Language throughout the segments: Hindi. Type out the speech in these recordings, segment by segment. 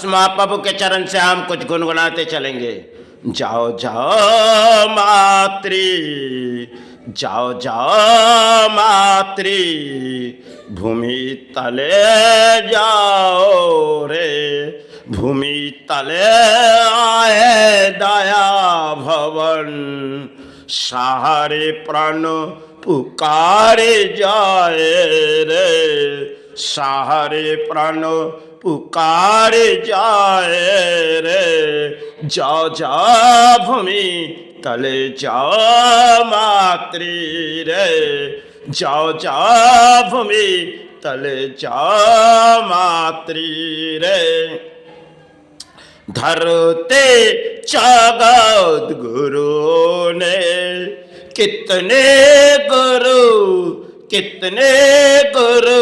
महाप्रभु के चरण से हम कुछ गुनगुनाते चलेंगे। जाओ जाओ मातृ, जाओ जाओ मातृ, भूमि तले जाओ रे, भूमि तले आए दया भवन, सहारे प्राण पुकारे जाए रे, सहारे प्राण पुकारे जाए रे। जाओ जाओ भूमि तले जाओ मातृ रे, जाओ जाओ भूमि तले जाओ मातृ रे। धरते जगत गुरु ने कितने गुरु, कितने गुरु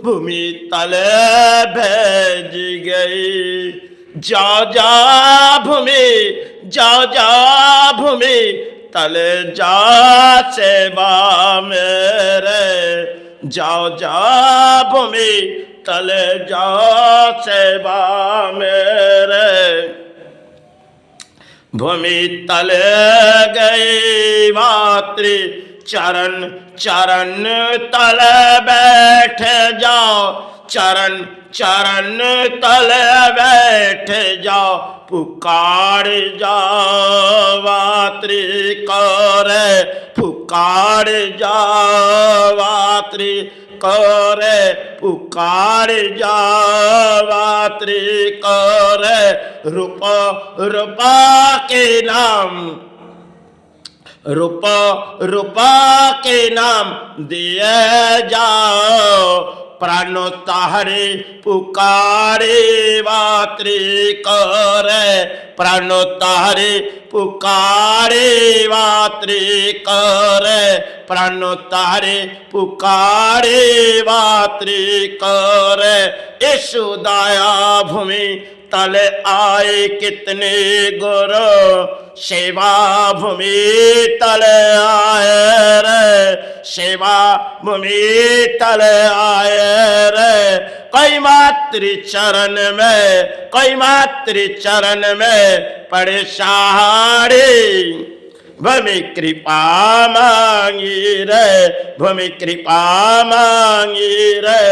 भूमि तले भेज गई। जाओ जाओ भूमि, जाओ जाओ भूमि तले जा सेवा मेरे, जाओ जाओ भूमि तले जा सेवा मेरे। भूमि तले गई मातृ चरण, चरण तले बैठ जाओ, चरण चरण तले बैठ जाओ, पुकार जाओ मातृ करे, पुकार जाओ मातृ करे, पुकार जाओ मातृ करे। रूपा रूपा के नाम, रूपा रूपा के नाम दिए जाओ, प्राण तारे पुकारे मातृ करे, प्राण तारे पुकारे मातृ करे, प्राण तारे पुकारे मातृ करे। यीशु दया भूमि तले आए कितने गुरु, सेवा भूमि तले आए रे, सेवा भूमि तले आए रे। कोई मातृ चरण में, कोई मातृ चरण में पड़े सहारे, भूमि कृपा मांगी रे, भूमि कृपा मांगी रे।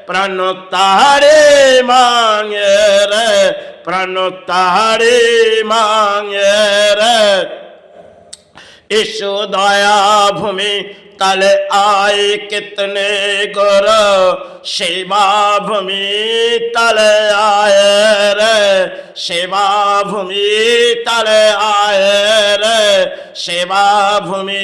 प्राण तारे मांगे रे, प्राण तारे मांगे रे। यीशु दया भूमि तले आए कितने गुरु, सेवा भूमि तले आए रे, सेवा भूमि तले आए रे, सेवा भूमि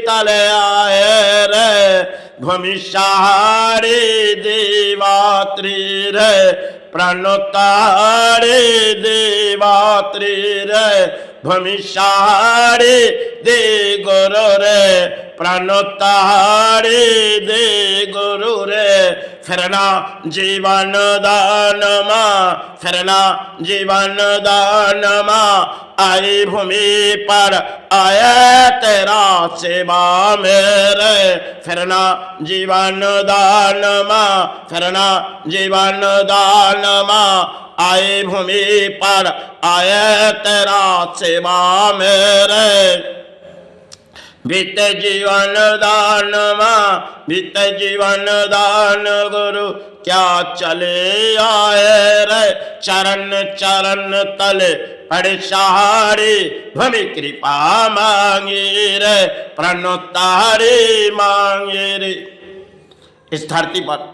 तले आए रे। भूमि सहारे देवात्री रे, प्राण तारे देवात्री रे। भूमि सहारे दे गुरु रे, प्राण तारे दे गुरु रे। फिरना जीवन दान मां, फिरना जीवन दान मां, आई भूमि पर आया तेरा सेवा मेरे। फिरना जीवन दान मां, फिरना जीवन दान मां, आए भूमि पर आया तेरा सेवा मेरे। बीते जीवन दान मां, बीते जीवन दान गुरु, क्या चले आए रे। चरण चरण तले पड़े सहारे, भूमि कृपा मांगे रे, प्राण तारे मांगे रे। इस धरती पर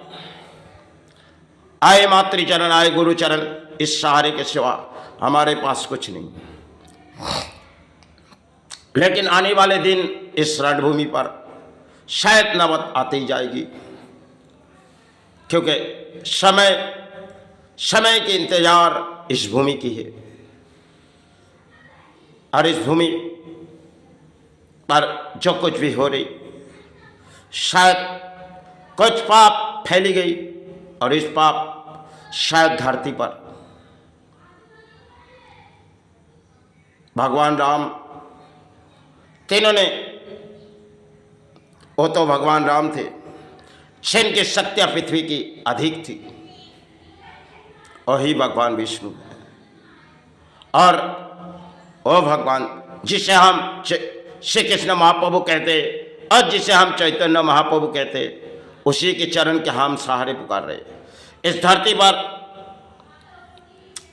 आए मातृचरण, आए गुरु चरण, इस सहारे के सिवा हमारे पास कुछ नहीं। लेकिन आने वाले दिन इस रणभूमि पर शायद नौबत आती ही जाएगी, क्योंकि समय के इंतजार इस भूमि की है। और इस भूमि पर जो कुछ भी हो रही, शायद कुछ पाप फैली गई, और इस पाप शायद धरती पर भगवान राम, तीनों ने, वो तो भगवान राम थे जिनकी शक्तियां पृथ्वी की अधिक थी, वही भगवान विष्णु है। और वो भगवान जिसे हम श्री कृष्ण महाप्रभु कहते और जिसे हम चैतन्य महाप्रभु कहते, उसी के चरण के हम सहारे पुकार रहे। इस धरती पर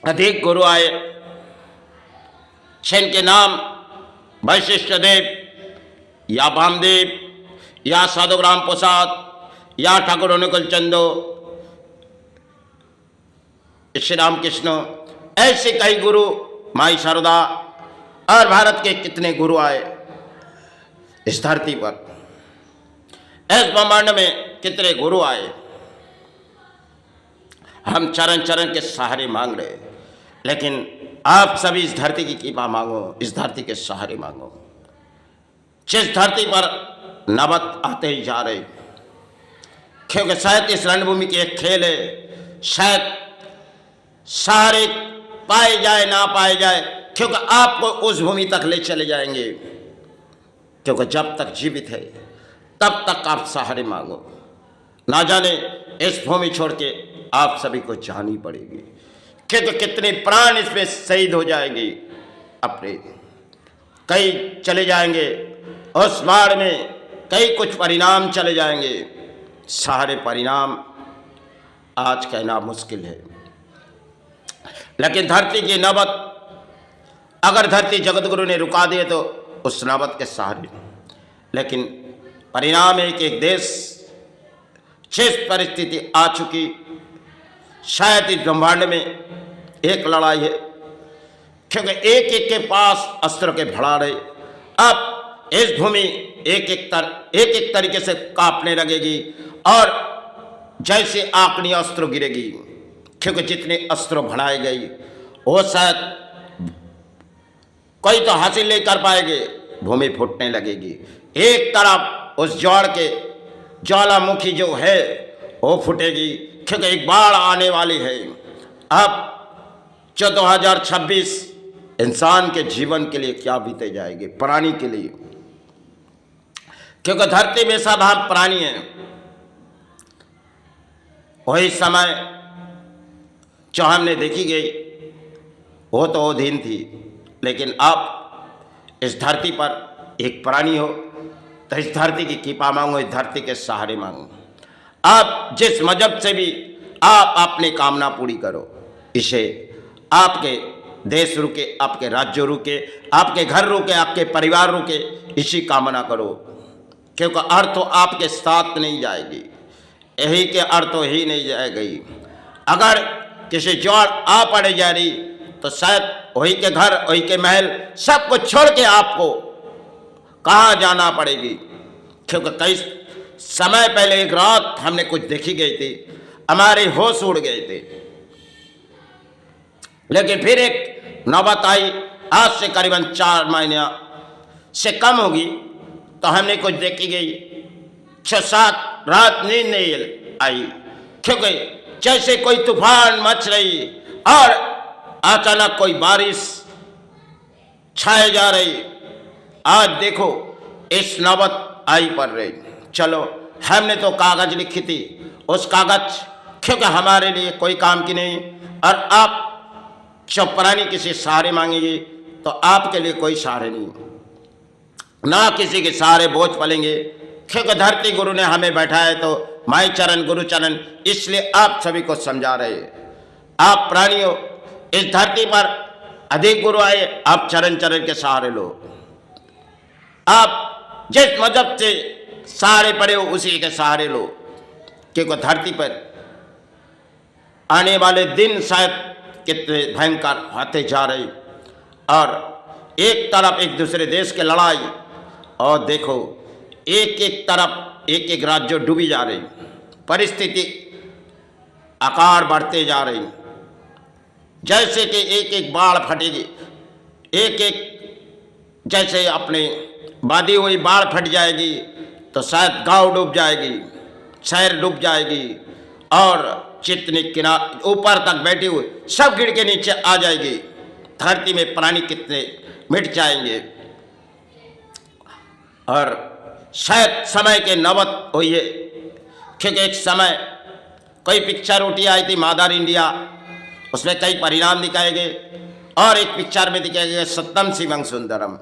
अधिक गुरु आए, जिनके नाम वशिष्ठ देव या वामदेव या साधुग्राम प्रसाद या ठाकुर अनुकूल चंदो, श्री राम कृष्ण, ऐसे कई गुरु, माई शारदा और भारत के कितने गुरु आए इस धरती पर। इस ब्रह्मांड में कितने गुरु आए। हम चरण चरण के सहारे मांग रहे, लेकिन आप सभी इस धरती की कृपा मांगो, इस धरती के सहारे मांगो। जिस धरती पर नवत आते ही जा रहे, क्योंकि शायद इस रणभूमि की एक खेल है, शायद सहारे पाए जाए ना पाए जाए, क्योंकि आपको उस भूमि तक ले चले जाएंगे। क्योंकि जब तक जीवित है तब तक आप सहारे मांगो। ना जाने इस भूमि छोड़ के आप सभी को जानी पड़ेगी, क्योंकि कितने प्राण इसमें शहीद हो जाएंगे अपने। कई चले जाएंगे उस बाढ़ में, कई कुछ परिणाम चले जाएंगे। सारे परिणाम आज कहना मुश्किल है, लेकिन धरती की नबत, अगर धरती जगतगुरु ने रुका दिए तो उस नबत के सहारे। लेकिन परिणाम एक एक देश जिस परिस्थिति आ चुकी, शायद इस ब्रह्मांड में एक लड़ाई है, क्योंकि एक एक के पास अस्त्र के भड़ाड़े। अब इस भूमि एक एक तरीके से कांपने लगेगी, और जैसे आकनी अस्त्र गिरेगी, क्योंकि जितने अस्त्र भड़ाए गई वो शायद कोई तो हासिल नहीं कर पाएंगे, भूमि फूटने लगेगी। एक तरफ उस जड़ के ज्वालामुखी जो है वो फूटेगी, क्योंकि एक बाढ़ आने वाली है। अब 2026 इंसान के जीवन के लिए क्या बीते जाएगी, प्राणी के लिए, क्योंकि धरती में सब हम प्राणी हैं। वही समय जो हमने देखी गई वो तो वो दिन थी, लेकिन अब इस धरती पर एक प्राणी हो तो इस धरती की कृपा मांगो, इस धरती के सहारे मांगो। आप जिस मजहब से भी आप अपनी कामना पूरी करो, इसे आपके देश रुके, आपके राज्य रुके, आपके घर रुके, आपके परिवार रुके, इसी कामना करो, क्योंकि अर्थ तो आपके साथ नहीं जाएगी, यही के अर्थ तो ही नहीं जाएगी। अगर किसी जोड़ आ पड़े जा रही तो शायद वही के घर, वही के महल, सब कुछ छोड़ के आपको कहाँ जाना पड़ेगी। क्योंकि कई समय पहले एक रात हमने कुछ देखी गई थी, हमारे होश उड़ गए थे, लेकिन फिर एक नौबत आई, आज से करीबन 4 महीने से कम होगी, तो हमने कुछ देखी गई। 6-7 रात नींद नहीं आई, क्योंकि जैसे कोई तूफान मच रही और अचानक कोई बारिश छाए जा रही। आज देखो इस नौबत आई पड़ रही। चलो, हमने तो कागज लिखी थी, उस कागज क्योंकि हमारे लिए कोई काम की नहीं, और आप जब प्राणी किसी सहारे मांगेंगे तो आपके लिए कोई सहारे नहीं, ना किसी के सहारे बोझ पलेंगे, क्योंकि धरती गुरु ने हमें बैठाया तो माई चरण गुरु चरण, इसलिए आप सभी को समझा रहे। आप प्राणियों, इस धरती पर अधिक गुरु आए, आप चरण चरण के सहारे लो। आप जिस मजहब से सहारे पड़े हो उसी के सहारे लो, क्योंकि धरती पर आने वाले दिन शायद कितने भयंकर होते जा रहे, और एक तरफ एक दूसरे देश की लड़ाई, और देखो एक एक तरफ एक एक राज्य डूबी जा रही, परिस्थिति आकार बढ़ते जा रही, जैसे कि एक एक बाढ़ फटेगी, एक एक जैसे अपने बादी हुई बाढ़ फट जाएगी तो शायद गांव डूब जाएगी, शहर डूब जाएगी, और जितने किनारे ऊपर तक बैठी हुई सब गिर के नीचे आ जाएगी। धरती में प्राणी कितने मिट जाएंगे, और शायद समय के नौबत हुई है, क्योंकि एक समय कोई पिक्चर उठी आई थी मदर इंडिया, उसमें कई परिणाम दिखाए गए और एक पिक्चर में दिखाया गया सत्यम शिवम सुंदरम।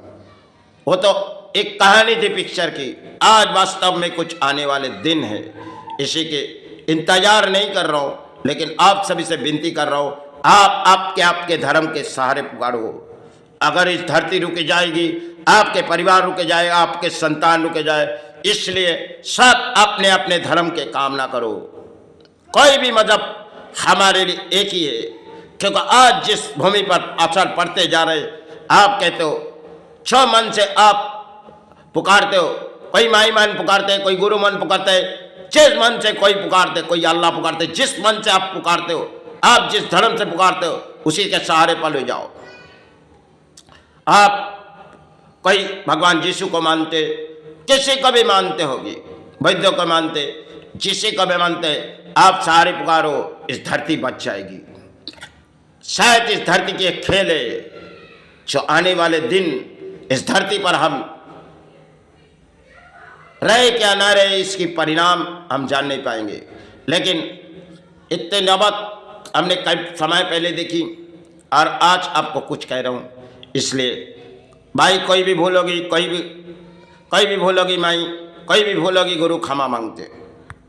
वो तो एक कहानी थी पिक्चर की, आज वास्तव में कुछ आने वाले दिन है, इसी के इंतजार नहीं कर रहा हूँ, लेकिन आप सभी से विनती कर रहा हूँ, आप आपके धर्म के सहारे पुकारो। अगर इस धरती रुक जाएगी, आपके परिवार रुक जाए, आपके संतान रुक जाए, इसलिए सब अपने अपने धर्म के कामना करो। कोई भी मजहब हमारे लिए एक ही है, क्योंकि आज जिस भूमि पर असर पड़ते जा रहे, आप कहते हो छो मन से आप पुकारते हो, कोई माई मन पुकारते हैं, कोई गुरु मन पुकारते हैं, जिस मन से कोई पुकारते, कोई अल्लाह पुकारते, जिस मन से आप पुकारते हो, आप जिस धर्म से पुकारते हो, उसी के सहारे पर ले जाओ। आप कोई भगवान यीशु को मानते, किसी को भी मानते होगी, वैद्यों को मानते, जिसे को भी मानते, आप सहारे पुकारो, इस धरती बच जाएगी। शायद इस धरती की एक खेल है, जो आने वाले दिन इस धरती पर हम रहे क्या ना रहे, इसकी परिणाम हम जान नहीं पाएंगे। लेकिन इतने नौबत हमने कई समय पहले देखी और आज आपको कुछ कह रहा हूँ, इसलिए भाई कोई भी भूल होगी, कोई भी भूल होगी माई, कोई भी भूल होगी गुरु, क्षमा मांगते।